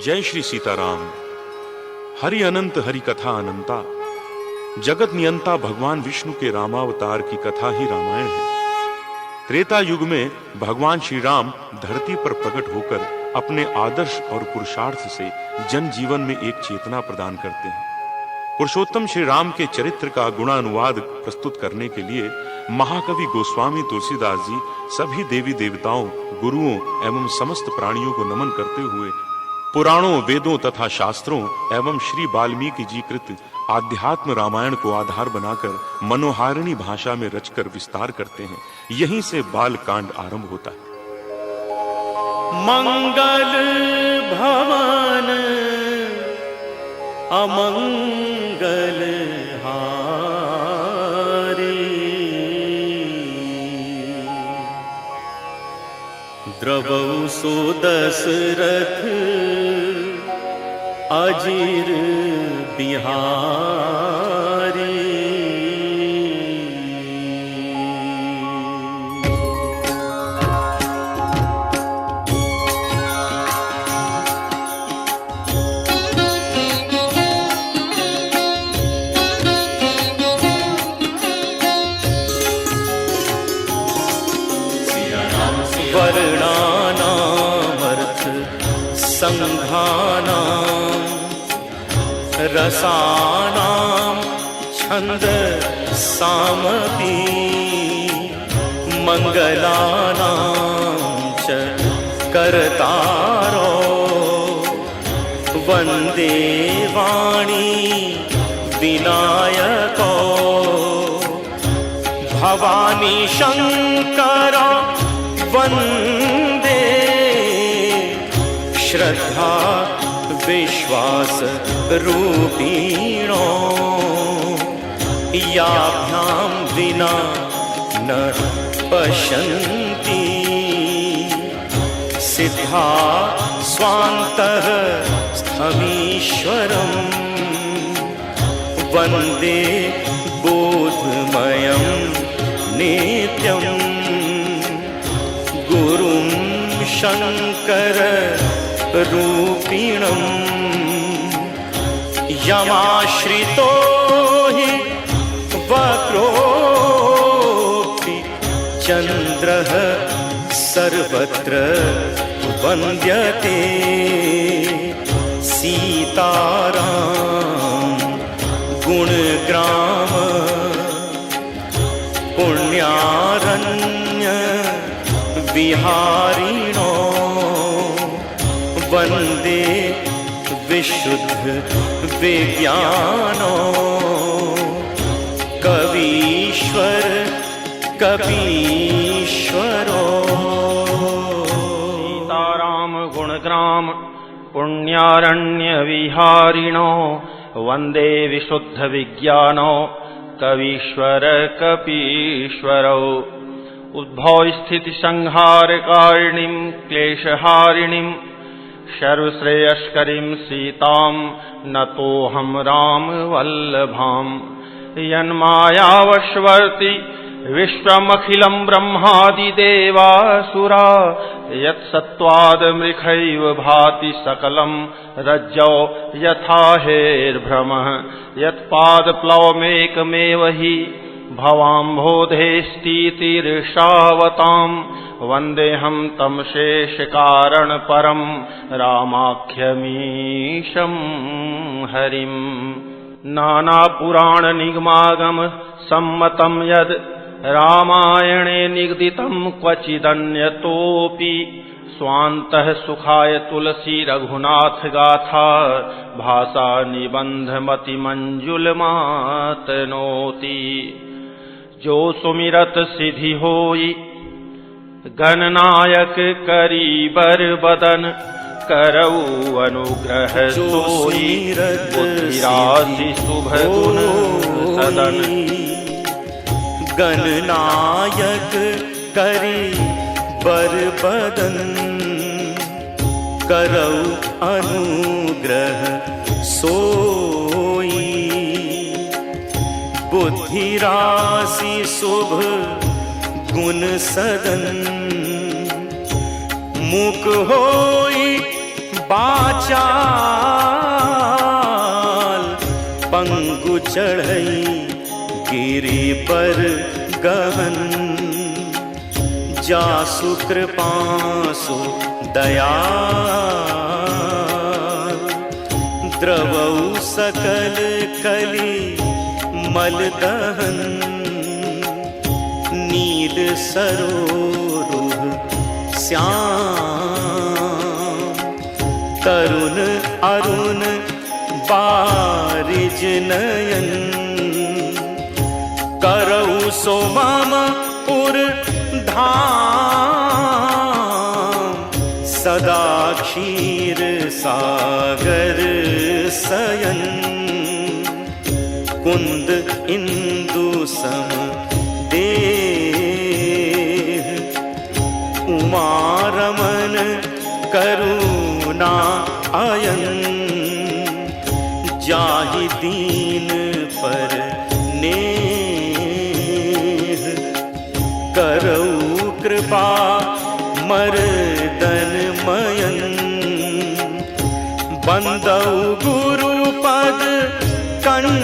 जय श्री सीताराम। हरि अनंत हरि कथा अनंता। जगत नियंता भगवान विष्णु के रामावतार की कथा ही रामायण है। त्रेता युग में भगवान श्री राम धरती पर प्रकट होकर अपने आदर्श और पुरुषार्थ से जन जीवन में एक चेतना प्रदान करते हैं। पुरुषोत्तम श्री राम के चरित्र का गुणानुवाद प्रस्तुत करने के लिए महाकवि गोस्वामी तुलसीदास जी सभी देवी देवताओं, गुरुओं एवं समस्त प्राणियों को नमन करते हुए पुराणों, वेदों तथा शास्त्रों एवं श्री वाल्मीकि जी कृत आध्यात्म रामायण को आधार बनाकर मनोहारिणी भाषा में रचकर विस्तार करते हैं। यहीं से बाल कांड आरंभ होता है। मंगल भवन अमंगल हारी, द्रवौ सो दशरथ अजीर बिहारी। वर्णानामर्थ संघानां रसानां छंद सामपि, मंगलानां च कर्तारो वंदे वाणी विनायको। भवानी शंकर वंदे श्रद्धा विश्वास रूपिणो, याभ्यां विना न पश्यन्ति सिद्धा स्वान्तः स्थमीश्वरम्। वन्दे बोधमयं नित्यम् गुरुं शंकर रूपिणम्। यमाश्रितो हि वक्रोऽपि चन्द्रः सर्वत्र वन्द्यते। सीताराम गुणग्राम पुण्यारण्य विहारिणो, वन्दे विशुद्ध विज्ञानो। कवीश्वर कपीश्वरो। सीताराम गुणग्राम पुण्यारण्य विहारिणो, वन्दे विशुद्ध विज्ञानो। कवीश्वर कपीश्वरो। उद्भव स्थिति संहार कारिणीं क्लेशहारिणीं, सर्वश्रेयस्करीं सीतां नतोऽहं राम वल्लभाम्। यन्मायावशवर्ति विश्वमखिलं ब्रह्मादिदेवासुरा, यत्सत्त्वादमृखैव भाति सकलं रज्जौ यथा हेर्भ्रमः। यत्पादप्लवमेकमेव हि भवाम्भोधेस्तीतिर्षावताम्, वन्देऽहं तं शेषकारणपरं रामाख्यमीशं हरिम्। नानापुराणनिगमागम सम्मतं यद् रामायणे निगदितं क्वचिदन्यतोऽपि, स्वान्तः सुखाय तुलसी रघुनाथ गाथा, भाषा निबंधमतिमंजुलमातनोति। जो सुमिरत सिद्धि होई गणनायक करीबर बदन, करऊ अनुग्रह सोई बुद्धिराशि शुभ गुण सदन। गणनायक करीबर बदन, करऊ अनुग्रह सोई बुद्धिराशि शुभ गुण सदन। मुख होई बाचाल पंगु चढ़ई गिरि पर गहन, जासु कृपासु दया द्रवौ सकल कली मल दहन, नील सरोरुह श्याम तरुण अरुण बारिज नयन, करऊ सो मम पुर धाम, सदा क्षीर सागर सयन, कुंद इंदु सम देह, उमा रमन करुणा अयन, जाहि दीन पर नेह, करऊ कृपा मर्दन मयन, बंदौ गुरु पद कंज,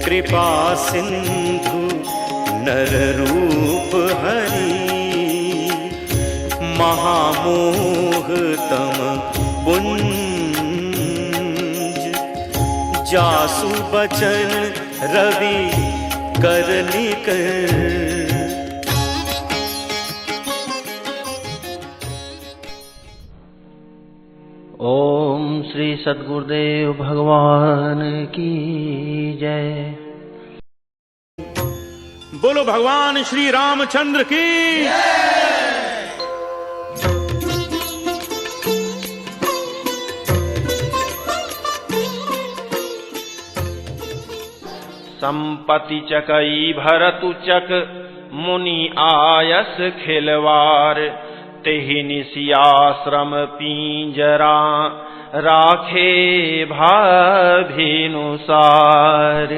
कृपा सिंधु नर रूप हरि, महामोह तम पुंज, जासु बचन रवि कर निकर। ओम श्री सद्गुरुदेव भगवान की जय। बोलो भगवान श्री रामचंद्र की। संपति चकई भरतु चक, मुनि आयस खिलवार, तेहि निशियाश्रम पींजरा, राखे भाभिनुसार।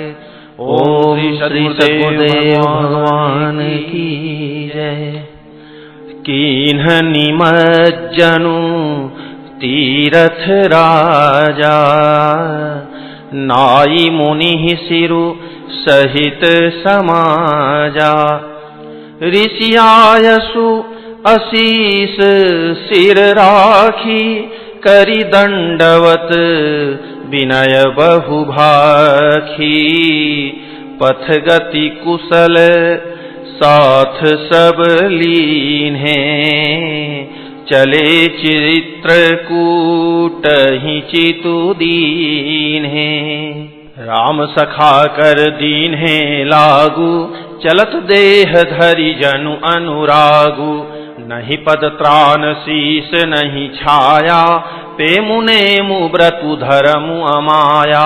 ओम श्री सद्गुरुदेव भगवान की जय। कीन्ह निमज्जनु तीरथ राजा, नाई मुनि सिरु सहित समाजा, ऋषियायसु असीस सिर राखी, करि दंडवत विनय बहुभाखी, पथ गति कुशल साथ सब लीन्हे, चले चित्रकूट ही चितु दीन्हे, राम सखा कर दीन्हे लागू, चलत देह धरि जनु अनुरागु, नहीं पद त्राण शीस नहीं छाया, पे मुने मुव्रतु धर्मु अमाया,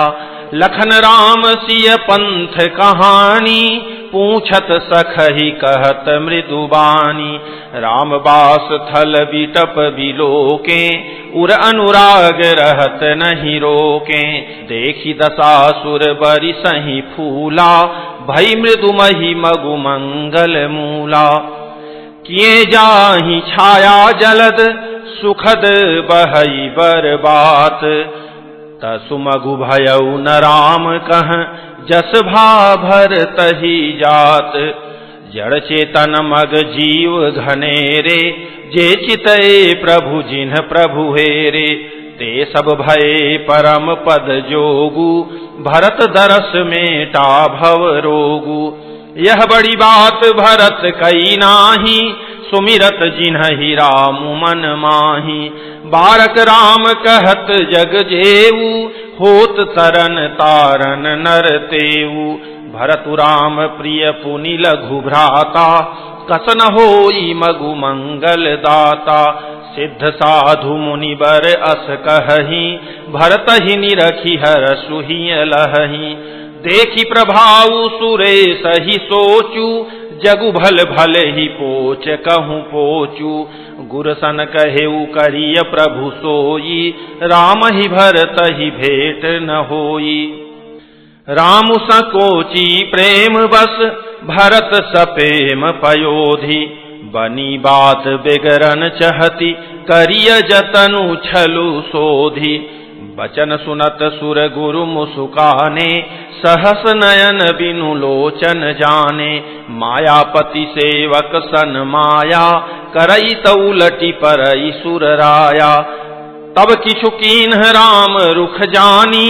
लखन राम सिय पंथ कहानी, पूछत सखहि कहत मृदुबानी, राम बास थल बिटप बिलोके, उर अनुराग रहत नहीं रोके, देखी दशासुर बरिसहि फूला, भई मृदुमहि मगु मंगल मूला, किए जाहि छाया जलद, सुखद बहई बरबात, तसु मगु भयउ न राम कह, जस भा भर तही जात, जड़ चेतन मग जीव घनेरे, जे चितए प्रभु जिन्ह प्रभु हेरे, ते सब भये परम पद जोगु, भरत दरस मेटा भव रोगु, यह बड़ी बात भरत कई नाही, सुमिरत जिन्हि राम मन माही, बारक राम कहत जग जेऊ, होत तरन तारन नर तेऊ, भरतु राम प्रिय पुनि लघु भ्राता, कसन होई मगु मंगल दाता, सिद्ध साधु मुनि बर अस कहहि, भरत ही निरखी हर सुहि लहहि, देखी प्रभाऊ सुरेश ही सोचू, जगु भल भल ही पोच कहूँ पोचू, गुरसन कहेऊ करिय प्रभु सोई, राम ही भरत ही भेट न होई, रामु संकोची प्रेम बस, भरत सपेम पयोधि, बनी बात बिगरन चहती, करिय जतनु छलु सोधी। बचन सुनत सुर गुरु मुसुकाने, सहस नयन बिनु लोचन जाने। मायापति सेवक सन माया, करई तौलटी परई सुर राया। तब किछु कीन्ह राम रुख जानी,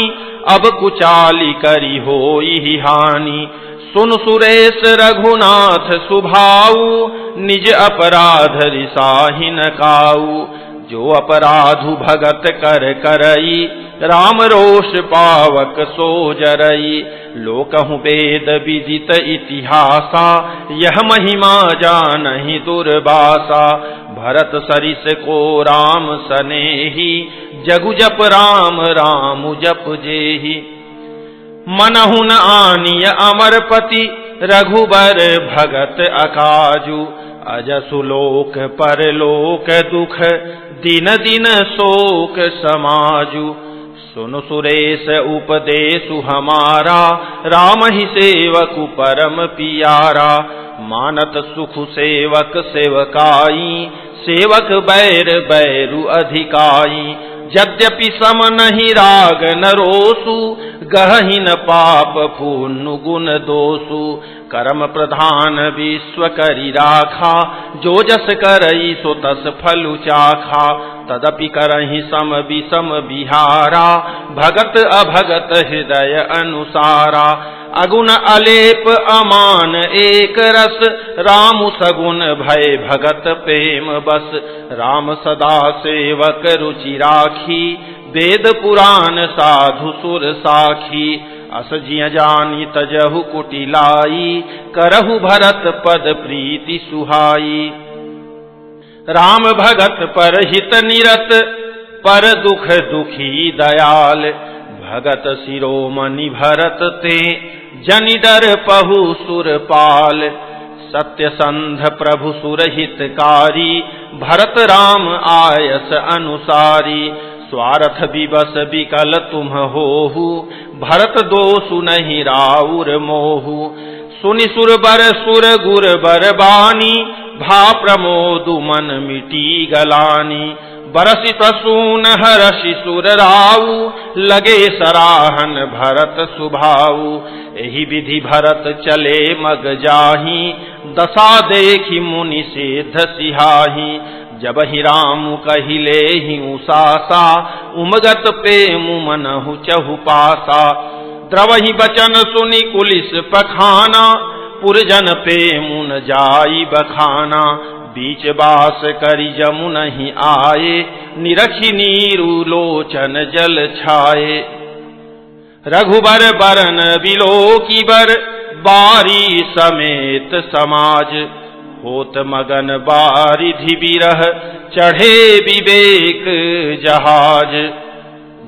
अब कुचाली करी होई हानि। सुन सुरेश रघुनाथ सुभाऊ, निज अपराध रिसाहि न काऊ। जो अपराधु भगत कर करई, राम रोष पावक सो जरई। लोकहु वेद विदित इतिहासा, यह महिमा जानहि दुर्बासा। भरत सरिस को राम सनेही, जगु जप राम राम जप जेहि। मनहु न आनिय अमरपति, रघुबर भगत अकाजु। अजसु लोक परलोक दुख, दिन दिन शोक समाजु। सुनु सुरेश उपदेशु हमारा, राम ही सेवकु परम पियारा। मानत सुख सेवक सेवकाई, सेवक बैर बैरु अधिकाई। यद्यपि सम नहीं राग न रोसु, गहि न पाप पुण्य गुण दोषु। कर्म प्रधान विश्व करी राखा, जो जस करई सो तस फलु चाखा। तदपि करहि सम विषम बिहारा, भगत अभगत हृदय अनुसारा। अगुण अलेप अमान एक रस, राम सगुण भय भगत प्रेम बस। राम सदा सेवक रुचि राखी, वेद पुराण साधु सुर साखी। अस जिय जानी तजहु कुटिलाई, करहु भरत पद प्रीति सुहाई। राम भगत पर हित निरत, पर दुख दुखी दयाल। भगत शिरोमणि भरत ते, जनि डर पहु सुरपाल। सत्य संध प्रभु सुरहितकारी, भरत राम आयस अनुसारी। स्वार्थ विवश विकल तुम होहु, भरत दोषु नहीं राउर मोहु। सुनि सुर गुर बर बानी, भा प्रमोदु मन मिटी गलानी। बरसि तसून हरषि सुर राऊ, लगे सराहन भरत सुभाऊ। एहि विधि भरत चले मग जाहि, दशा देखि मुनि सेध सिहाहि। जब ही राम कहिले ही उसासा, उमगत प्रेमु मनहु चहु पासा। द्रवहि बचन सुनि कुलिस पखाना, पुरजन प्रेमु न जाई बखाना। बीच बास करि जमु नहीं आए, निरखि नीरु लोचन जल छाए। रघुबर बरन बिलोकी बर, बारी समेत समाज। होत मगन बारिधि बिरह, चढ़े विवेक जहाज।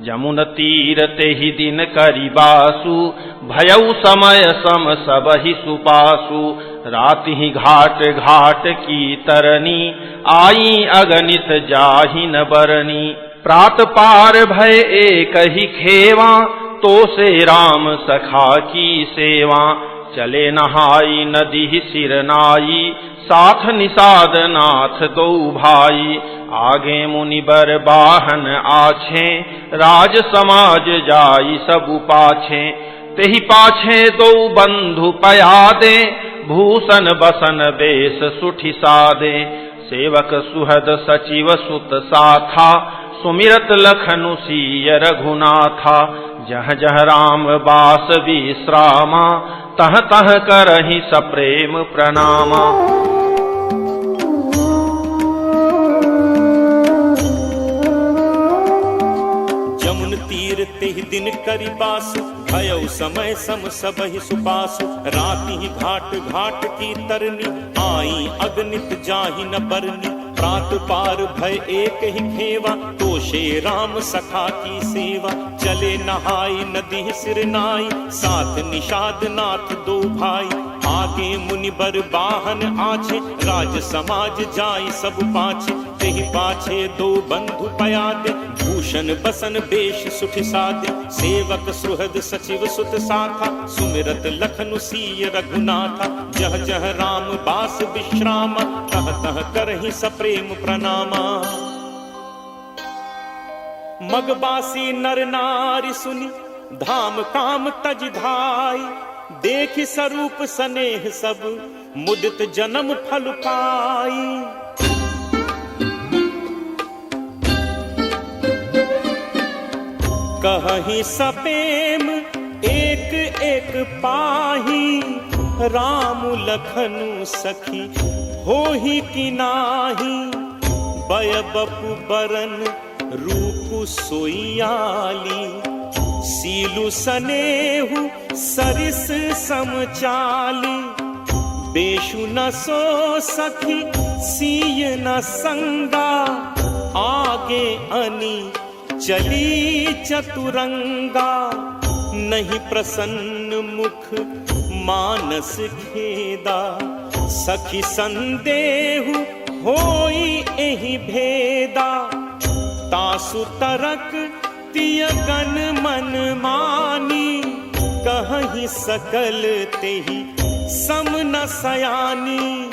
जमुन तीर तेहि दिन करि बासु, भयउ समय सम सबहि सुपासु। राति ही घाट घाट की तरनी, आई अगणित जाहि न बरनी। प्रात पार भय एक ही खेवा, तो से राम सखा की सेवा। चले नहाई नदी सिर नाई, साथ निषाद नाथ दो भाई। आगे मुनि बर बाहन आछे, राज समाज जाई सबु पाछे। तेहि पाछे दो बंधु पयादे, भूषण बसन बेश सुठि सादे। सेवक सुहद सचिव सुत साथा, सुमिरत लखनु सिय रघुनाथा। जह जह राम बास विश्रामा, तह तह करहि सप्रेम प्रणामा। जमुन तीर तेहि दिन करि बासु, भयउ समय सम सबहि सुपासु। राति ही घाट घाट की तरनी, आई अगणित जाहि न बरनी। प्रात पार भय एक ही खेवा, तोषे राम सखा की सेवा। चले नहाई नदी सिर नाई, साथ निषाद नाथ दो भाई। आगे मुनि बर बाहन आछे, राज समाज जाई सब पाछे। तेहि पाछे दो बंधु पयादे, भूषण बसन बेश सुठ सादे। सेवक सुहृद सचिव सुत साथा, सुमिरत लखनु सीय रघुनाथा। जह जह राम बास विश्रामा, तह तह करहि सप्रेम प्रणामा। मगबासी नर नारी सुनि, धाम काम तज धाई। देखि स्वरूप स्नेह सब, मुदित जन्म फल पाई। कहि सपेम एक एक पाही, राम लखनु सखी होहि कि नाही। बय बपु बरन रूप सोइयाली, सीलु सनेहु सरिस समचाली। बेशु न सो सखी सीय न संगा, आगे अनी चली चतुरंगा। नहीं प्रसन्न मुख मानस खेदा, सखी संदेहु होई एहि भेदा। तासु तरक तियगन मन मानी, कहि सकल तेहि सम न सयानी।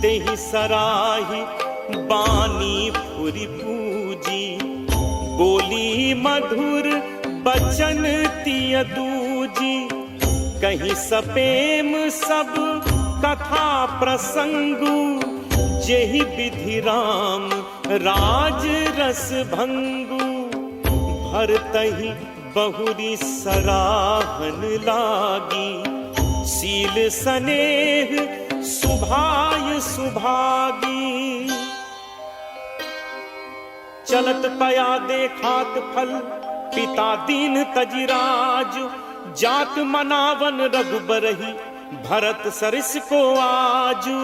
तेहि सराही बानी फुरि पूजी, बोली मधुर बचन तिय दूजी। कहीं सपेम सब कथा प्रसंगु, जेहि विधि राम राज रस भंगु। भरतहि बहुरी सराहन लागी, सील सनेह सुभाय सुभागी। चलत पया देखात फल, पिता दीन तजिराज। जात मनावन रघुबरहि, भरत सरिस को आजू।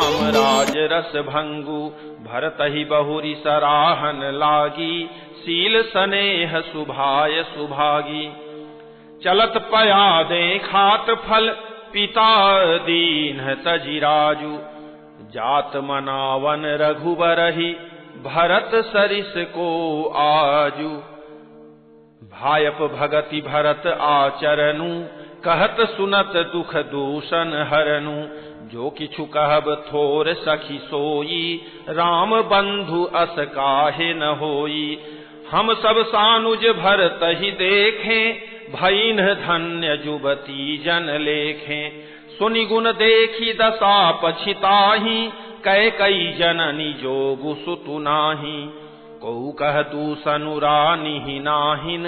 अमराज रस भंगु, भरतहि बहुरी सराहन लागी। सील सनेह सुभाय सुभागी। चलत पया देखात फल, पिता दीन तजिराजु। जात मनावन रघुबरहि, भरत सरिस को आजू। भायप भगति भरत आचरनु, कहत सुनत दुख दूषण हरनु। जो किछु कहब थोर सखी सोई, राम बंधु अस काहे न होई। हम सब सानुज भरतहि देखें, भईन धन्य जुबती जन लेखें। सुनि गुण देखी दशा पछिताही, कैकई जननी जोगु सुतु नाही। कहु कह दूसनु रानी नाहिन,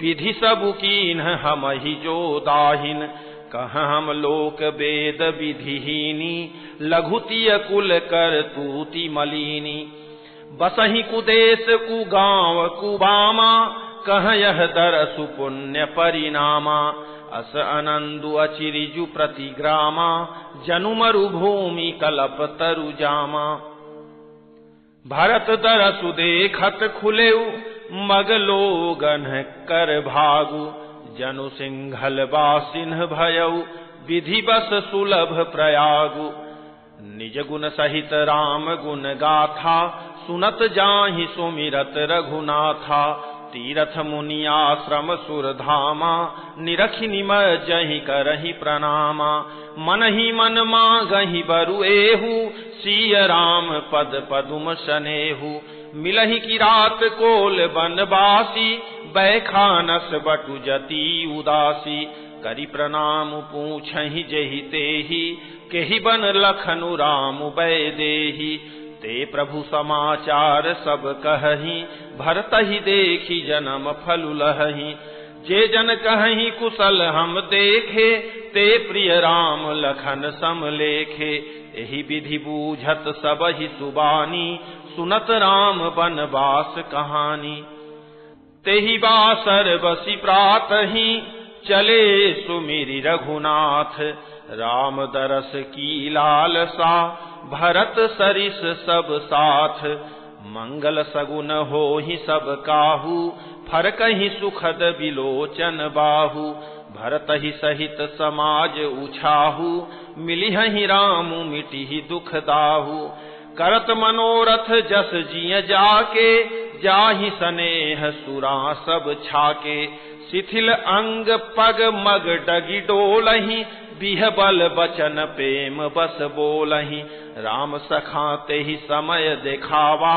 विधि सबु कीन्ह हमहि जो दाहिन। कह हम लोक वेद विधिहीनी, लघुतिय कुल कर तूति मलिनी। बसहि कुदेश कुगांव कुबामा, कह यह दरसु पुण्य परिणामा। अस अनंदु अचिरिजु प्रतिग्रामा, जनु मरुभूमि कलप तरु जामा। भरत दरसु देखत खुलेउ, मग लोगन कर भागु। जनु सिंघल बासिन्ह भयउ, विधि बस सुलभ प्रयागु। निज गुण सहित राम गुण गाथा, सुनत जाहि सुमिरत रघुनाथा। तीरथ मुनि आश्रम सुरधामा, निरखि निमज्जहि करहि प्रणामा। मन ही मन मांगहि बरु एहु, सिय राम पद पदुम सनेहु। मिलहि की रात कोल बनवासी, बैखानस बटु जति उदासी। करि प्रणाम पूछहि जेहि तेहि, केहि बन लखनु राम बैदेहि। ते प्रभु समाचार सब कहहि, भरतहि देखि जन्म फलु लहहि। जे जन कहहि कुशल हम देखे, ते प्रिय राम लखन सम लेखे। एहि विधि बूझत सबहि सुबानी, सुनत राम बनवास कहानी। तेहि बासर बसी प्रातहि, चले सुमिरि रघुनाथ। राम दरस की लालसा, भरत सरिस सब साथ। मंगल सगुन होहि सब काहू, फरकहि सुखद बिलोचन बाहु। भरत ही सहित समाज उछाहू, मिलिहि राम मिटिहि दुख दाहू। करत मनोरथ जस जिय जाके, जाहि सनेह सुरा सब छाके। शिथिल अंग पग मग डगी डोलहि, बिहबल बचन प्रेम बस बोलहि। राम सखा तेहि समय देखावा,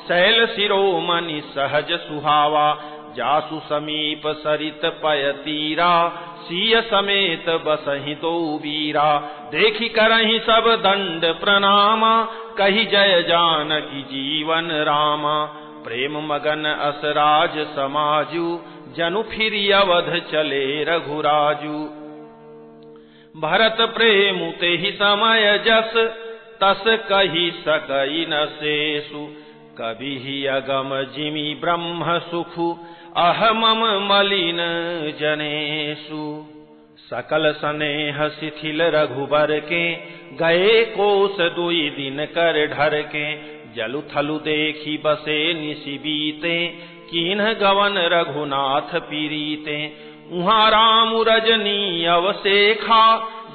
शैल शिरोमणि सहज सुहावा। जासु समीप सरित पय तीरा, सिय समेत बसहि दो वीरा। देखि करहि सब दंड प्रणामा, कहि जय जानकी जीवन रामा। प्रेम मगन असराज समाजू, जनु फिरि अवध चले रघुराजू। भरत प्रेम तेहि समय जस, तस कहि सकई न शेषु। कबिहि अगम जिमि ब्रह्म सुखु, अहमम मलिन जनेषु। सकल सनेह शिथिल रघुबर के, गए कोस दुई दिन कर ढर के। जलु थलु देखी बसे निशि बीते, कीन्ह गवन रघुनाथ पीरीते। उहाँ राम रजनी अवसेखा,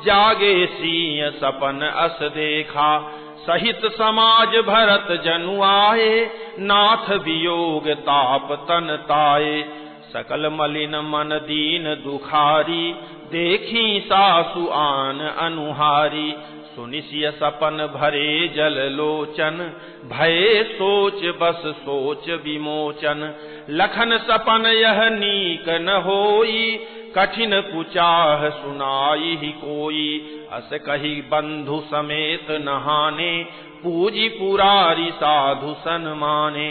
जागे सिय सपन अस देखा। सहित समाज भरत जनु आए, नाथ वियोग ताप तन ताए। सकल मलिन मन दीन दुखारी, देखी सासु आन अनुहारी। सुनिसिय सपन भरे जल लोचन, भये सोच बस सोच विमोचन। लखन सपन यह नीक न होई, कठिन कुचाह सुनाई ही कोई। अस कही बंधु समेत नहाने, पूजी पुरारी साधु सन्माने।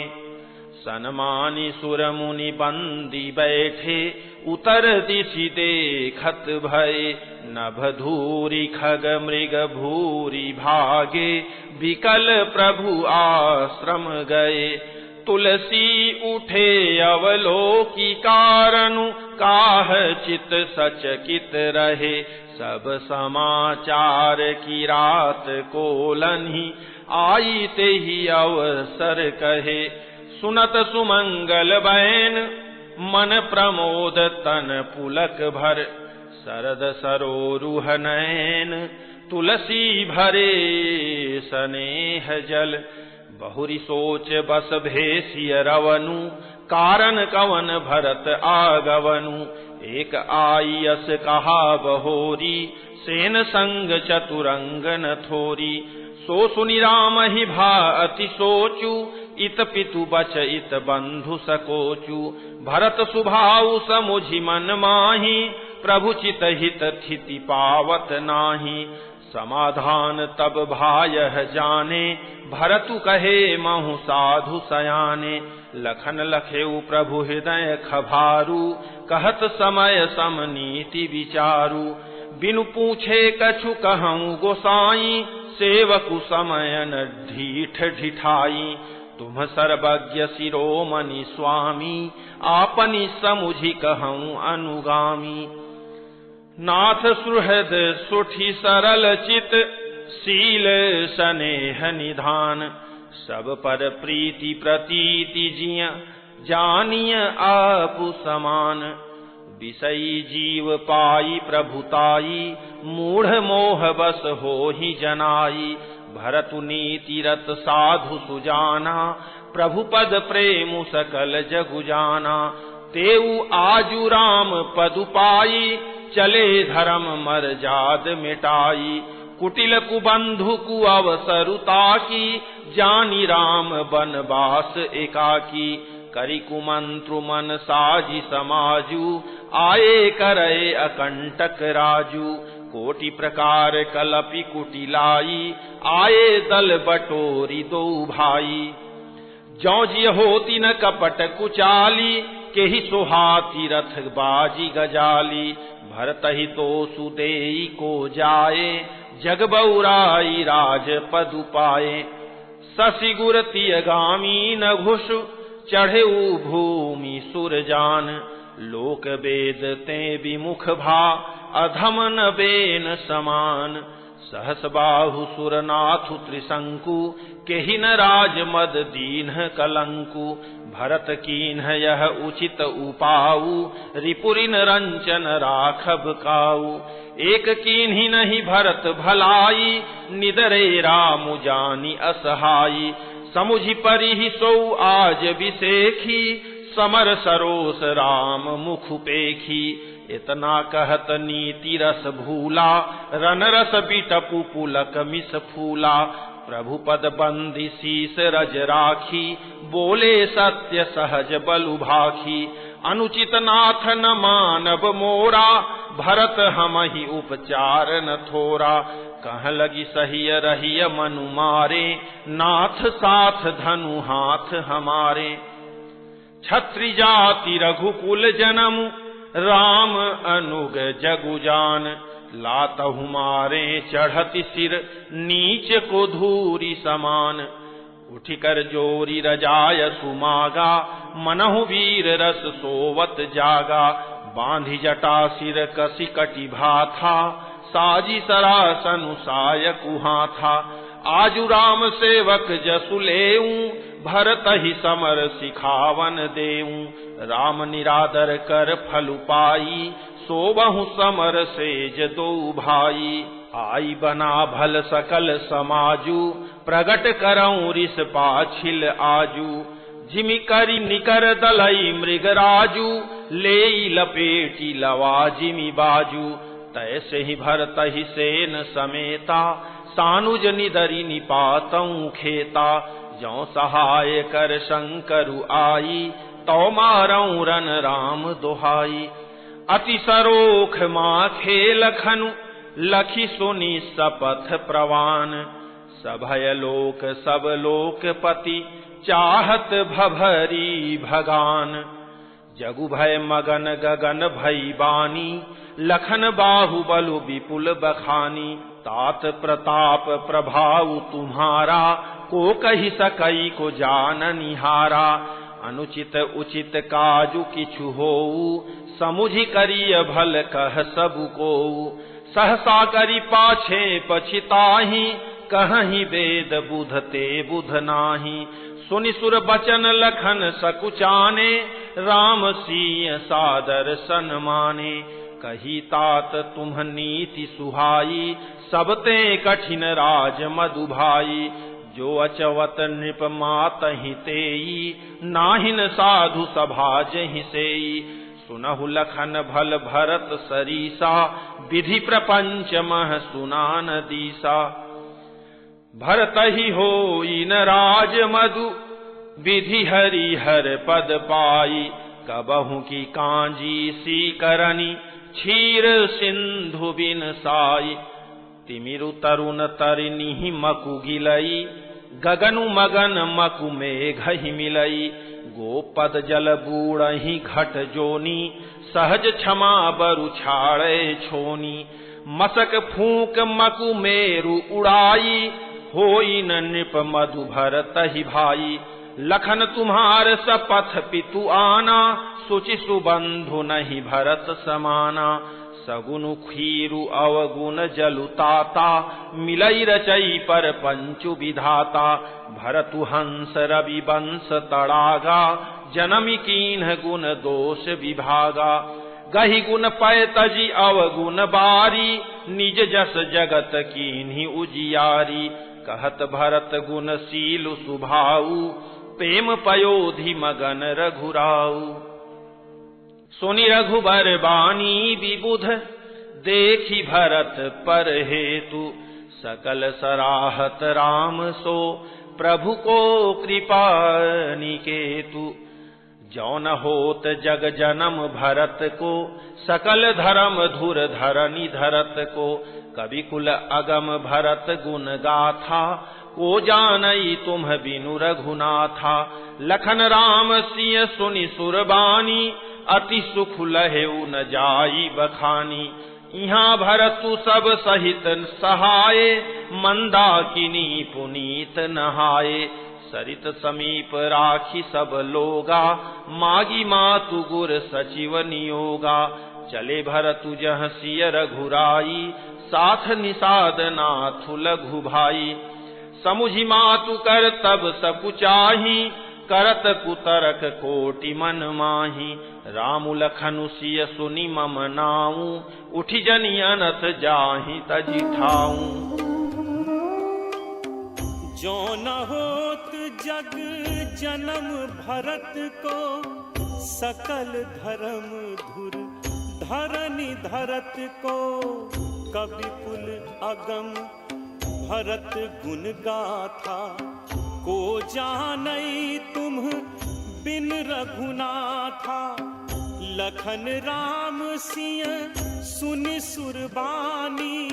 सन्मानी सुर मुनि बंदी बैठे, उतर दिशि देखत भय। नभ धूरी खग मृग भूरी भागे, विकल प्रभु आश्रम गए। तुलसी उठे अवलोकी कारनु, काह चित सचकित रहे। सब समाचार की रात को लन्ही, आई तेहि अवसर कहे। सुनत सुमंगल बैन, मन प्रमोद तन पुलक भर। सरद सरोरुह नैन, तुलसी भरे स्नेह जल। बहुरी सोच बस भेसिय रवनु, कारण कवन भरत आगवनु। एक आयस कहा बहोरी, सेन संग चतुरंग न थोरी। सो सुनि राम ही भा अति सोचू, इत पितु बच इत बंधु सकोचू। भरत सुभाऊ समुझि मन माही, प्रभु चित हित थिति पावत नाही। समाधान तब भायह जाने, भरतु कहे महु साधु सयाने। लखन लखेउ प्रभु हृदय खभारू, कहत समय सम नीति विचारू। बिनु पूछे कछु कहूँ गोसाई, सेवकु समय न ढीठ ढिठाई। तुम सर्वज्ञ शिरोमणि स्वामी, आपनि समुझि कहूँ अनुगामी। नाथ सुहृद सुठि सरल चित, शील स्नेह निधान। सब पर प्रीति प्रतीति जिय, जानिय आपु समान। विषयी जीव पाई प्रभुताई, मूढ़ मोह बस होहि जनाई। भरतु नीति रत साधु सुजाना, प्रभु पद प्रेमु सकल जगु जाना। तेउ आजु राम पदु पाई, चले धर्म मर्जाद मिटाई। कुटिल कुबंधु कु अवसरुता की, जानी राम बनवास एकाकी। करि कुमंत्रु मन साजी समाजू, आए करे अकंटक राजू। कोटि प्रकार कलपि कुटिलाई, आए दल बटोरी दो भाई। जौ जिय होती न कपट कुचाली, केहि सोहाती रथ बाजी गजाली। भरत ही तो सुदेई को जाए, जग बउराई राज पदु पाए। शशि गुर तियगामी न घुषु, चढ़े भूमि सुर जान। लोक वेद ते विमुख भा, अधम न बेन समान। सहस बाहु सुरनाथु त्रिशंकु केहि न राज मद दीन कलंकु भरत कीन्ह यह उचित उपाऊ रिपुरिन रंचन राखब काऊ एक कीन्ही नहीं भरत भलाई निदरे राम जानी असहाई समुझि परिहि सो आज विसेखी समर सरोस राम मुख पेखी इतना कहत नीति रस भूला रन रस बिटपु पुलक मिस फूला प्रभु पद बंदी शीस रज राखी बोले सत्य सहज बलु भाखी अनुचित नाथ न मानव मोरा भरत हमहि उपचार न थोरा कह लगी सहिय रहिय मनु मारे नाथ साथ धनु हाथ हमारे छत्री जाति रघुकुल जन्म राम अनुग जगु जान लातहु मारे चढ़ति सिर नीच को धूरी समान उठिकर जोरी रजाय सुमागा मनहु वीर रस सोवत जागा बांधी जटा सिर कसी कटि भाथा साजी सरासनु साय कुहा था आजु राम सेवक जसु लेऊं भरत ही समर सिखावन देऊं राम निरादर कर फल पाई सोबहु समर सेज दो भाई आई बना भल सकल समाजू प्रगट करऊं रिस पाछिल आजू जिमि करी निकर दलई मृगराजू लेई लपेटी लवा जिमि बाजू तैसे ही भरत ही सेन समेता सानुज निदरी निपातऊ खेता जौ सहाय कर शंकरु आई तौ मारऊ रन राम दोहाई अति सरोख माँ खेल खनु लखी सुनी सपथ प्रवान सभय लोक सब लोक पति चाहत भभरी भगान जगु भय मगन गगन भई बानी लखन बाहुबलु विपुल बखानी तात प्रताप प्रभाव तुम्हारा को कही सकई को जान निहारा अनुचित उचित काजु किछु होऊ समुझि करिय भल कह सबु को सहसा करी पाछे पछिताही कहीं वेद बुधते बुध नाही सुनि सुर बचन लखन सकुचाने राम सिंह सादर सन्माने कही तात तुम नीति सुहाई सबते कठिन राज मधु भाई जो अचवत नृप मात ही तेई नाहिन साधु सभा जहि सेई सुनहु लखन भल भरत सरीसा विधि प्रपंच मह सुनान दीसा भरत ही होई न राज मधु विधि हरि हर पद पाई कबहु की कांजी सी करनी क्षीर सिंधु बिन साई तिमिरु तरुण तरिनी मकु गिलई गगनु मगन मकु मेघ ही मिलई गोपद जल बूढ़ही घट जोनी सहज क्षमा बरु छाड़े छोनी मसक फूक मकु मेरु उड़ाई होई न नृप मधु भरत ही भाई लखन तुम्हार सपथ पितु आना सुचि सुबंधु नहीं भरत समाना सगुनु खीरु अवगुण जलुताता मिलई रचई पर पंचु विधाता भरतु हंस रवि वंश तड़ागा जनमी कीन्ह गुण दोष विभागा गहि गुण पय तजी अवगुण बारी निज जस जगत कीन्हि उजियारी कहत भरत गुण शील सुभाऊ प्रेम पयोधि मगन रघुराऊ सुनि रघुबर बानी विबुध देखी भरत पर हेतु सकल सराहत राम सो प्रभु को कृपा निकेतु जौन होत जग जन्म भरत को सकल धर्म धुर धरनी धरत को कवि कुल अगम भरत गुण गाथा को जानई तुम बिनु रघुनाथा लखन राम सिय सुनि सुरबानी अति सुख लहेउ न जाई बखानी यहाँ भरतु सब सहित सहाय मंदाकिनी पुनीत नहाए सरित समीप राखी सब लोगा मागी मातु गुर सचिव नियोगा चले भरतु जह सिय रघुराई, साथ निषाद नाथु लघु भाई। समुझि मातु कर तब सकुचाही, करत कुतरक कोटि मन माही। रामु लखनु सिय सुनि मम नाऊ, उठि जनि अनथ जाहि तजि ठाऊ। जो न होत जग जन्म भरत को, सकल धर्म धुर धरनी धरत को। कवि कुल अगम भरत गुण गाथा, को जानई तुम बिन रघुनाथा। लखन राम सिय सुनि सुरबानी,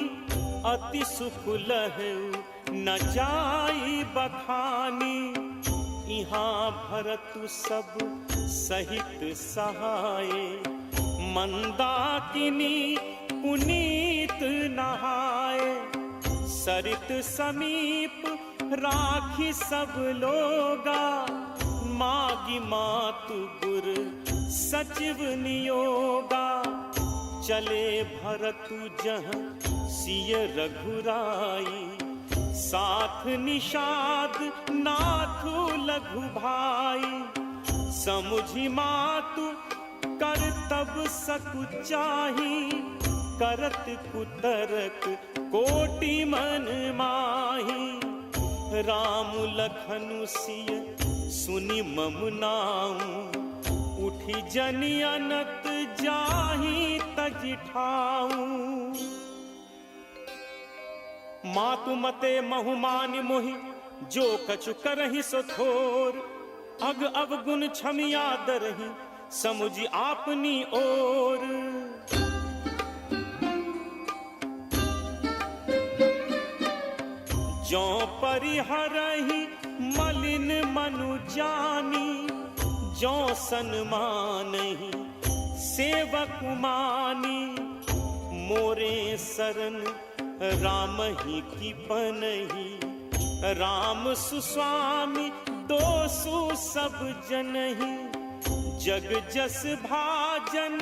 अति सुख लहु न जाई बखानी। यहाँ भरतु सब सहित सहाये, मंदाकिनी पुनीत नहाए। सरित समीप राखी सब लोगा, मागी मातु गुर सचिव नियोगा। चले भरतु जह सिय रघुराई, साथ निषाद नाथु लघु भाई। समुझि मातु कर तब सकुचाही, करत कुतरक कोटि मन माही। राम लखनु सिय सुनि मम नाऊ, उठि जनि अनत जाहि तजि ठाऊ। मातु मते महु मानि मोहि, जो कछु करहि सो थोर। अग अवगुण क्षमिया दरहि, समुझि आपनी ओर। जो परिहरहि मलिन मनु जानी, जो सन्मानहि सेवक मानी। मोरे सरन राम ही की पनहि, राम सुस्वामी दोसु सब जनहि। जग जस भाजन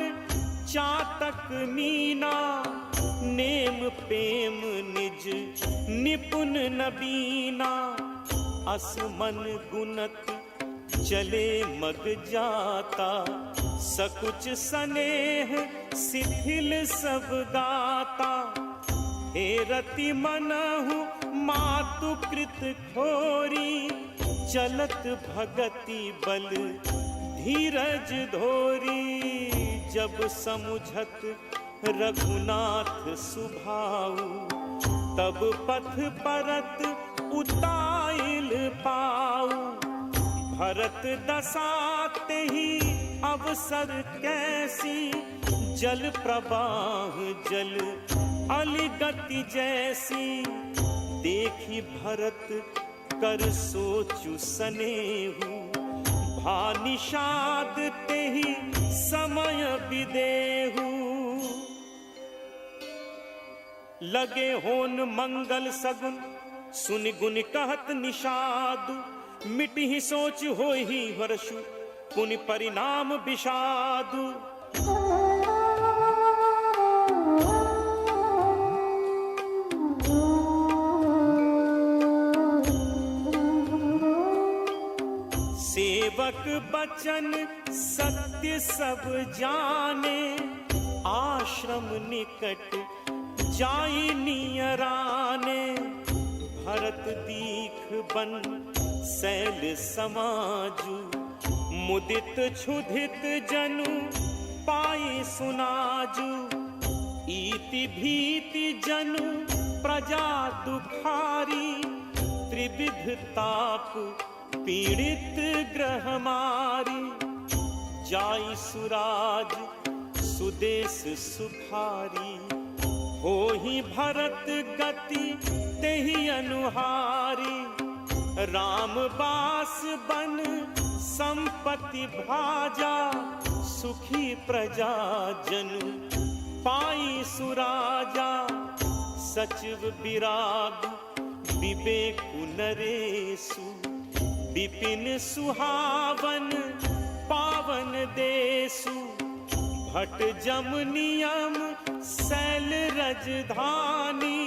चातक मीना, नेम प्रेम निज निपुण नबीना। असमन गुणत चले मग जाता, सकुच स्नेह शिथिल सब गाता। हे रति मनहु मातु कृत खोरी, चलत भगति बल धीरज धोरी। जब समुझत रघुनाथ सुभाऊ, तब पथ परत उताइल पाऊ। भरत दसाते ही अवसर कैसी, जल प्रवाह जल अलिगति जैसी। देखी भरत कर सोचु सनेहु, भा निषाद ते ही समय विदेहु। लगे होन मंगल सगुन, सुनि गुनि कहत निषादु। मिटि ही सोच होई ही हर्षु, पुनि परिणाम विषादु। सेवक बचन सत्य सब जाने, आश्रम निकट जाई नियराने। भरत दीख बन सैल समाजु, मुदित क्षुधित जनु पाई सुनाजु। इति भीति जनु प्रजा दुखारी, त्रिविध ताप पीड़ित ग्रह मारी। जाई सुराज सुदेश सुखारी, होहि भरत गति तेहि अनुहारी। राम बास बन संपत्ति भाजा, सुखी प्रजा जनु पाई सुराजा। सचिव विराग विवेक नरेशु, विपिन सुहावन पावन देशु। भट जम नियम शैल रजधानी,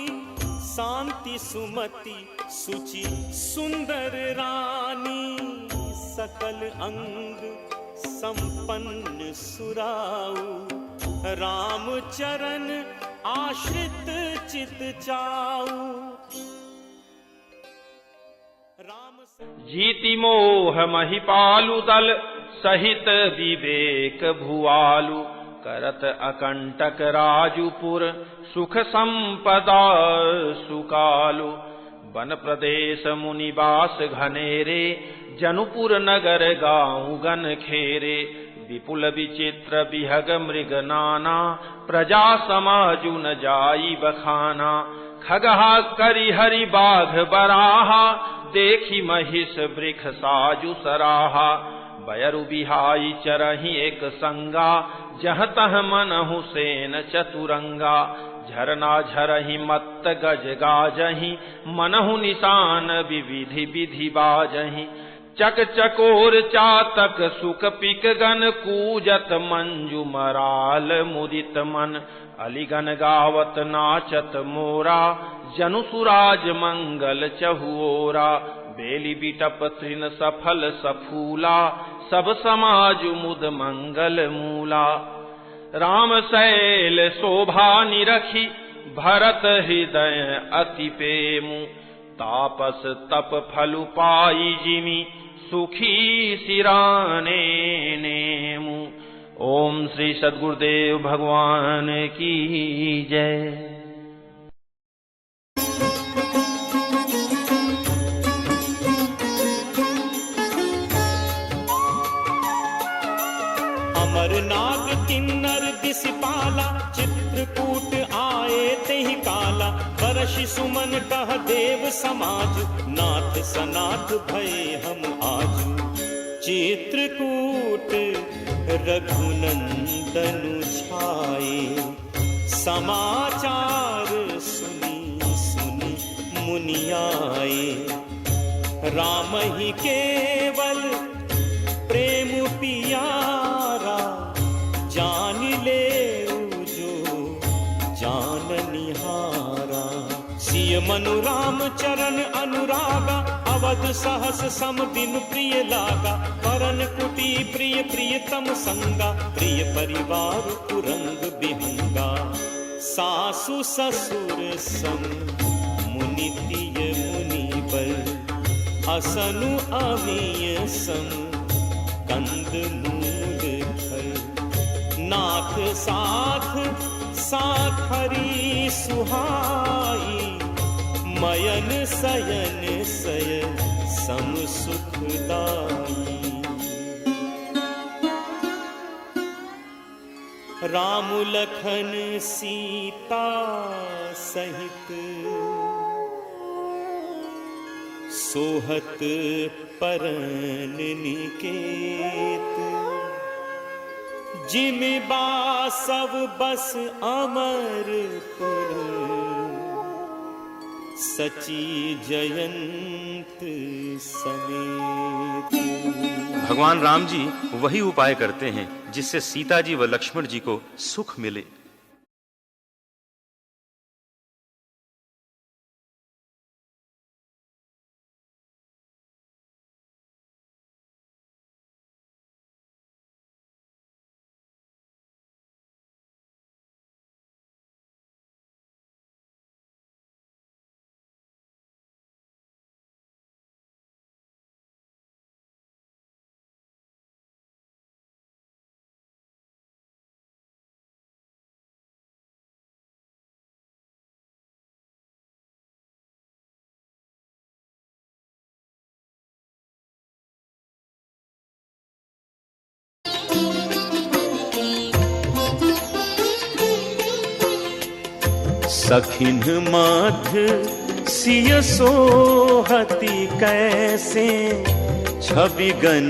शांति सुमति सुचि सुंदर रानी, सकल अंग संपन्न सुराऊ, राम चरण आश्रित चित चाऊ। जीति मोह महिपालु दल, सहित विवेक भुआलु, करत अकंटक राजुपुर, सुख संपदा सुकालु। वन प्रदेश मुनिवास घनेरे, जनुपुर नगर गाँव गन खेरे, विपुल विचित्र विहग मृग नाना, प्रजा समाजु न जाई बखाना। खगहा करि हरि बाघ बराहा, देखी महिष वृख साजु सराहा। बयरु बिहाई चरहि एक संगा, जह तह मनहु सेन चतुरंगा। झरना झरहि मत्त गज गाजहि, मनहु निशान विविधि विधि बाजहि। चक चकोर चातक सुख पिक गन, कूजत मंजु मराल मुदित मन। अलिगन गावत नाचत मोरा, जनु सुराज मंगल चहुओरा। बेली बिटप तृण सफल सफूला, सब समाज मुद मंगल मूला। राम शैल शोभा निरखी, भरत हृदय अति प्रेमु। तापस तप फलु पाई जिमि, सुखी सिराने नेमु। ओम श्री सद्गुरुदेव भगवान की जय। नाग किन्नर दिसिपाला, चित्रकूट आए तेहि काला। बरषि सुमन कह देव समाज, नाथ सनाथ भये हम आजु। चित्रकूट रघुनंदनु छाए, समाचार सुनी सुनी मुनि आए। राम ही केवल प्रेम पियारा, जान ले जो जान निहारा। सिय मनु राम चरण अनुरागा, अवध सहस सम बिनु प्रिय लागा। परन कुटी प्रिय प्रियतम संगा, प्रिय परिवार कुरंग बिहंगा। सासु ससुर सम मुनितिय मुनिबर, असनु अमीय सम कंद मूल फल। नाथ साथ साथ हरि सुहाई, मयन सयन सयन सम सुखदाई। राम लखन सीता सहित, सोहत परन निकेत। जिमि बासव बस अमरपुर, सची जयंत समेत। भगवान राम जी वही उपाय करते हैं जिससे सीता जी व लक्ष्मण जी को सुख मिले। सखिन मध्य सिय सोहति कैसे, छवि गन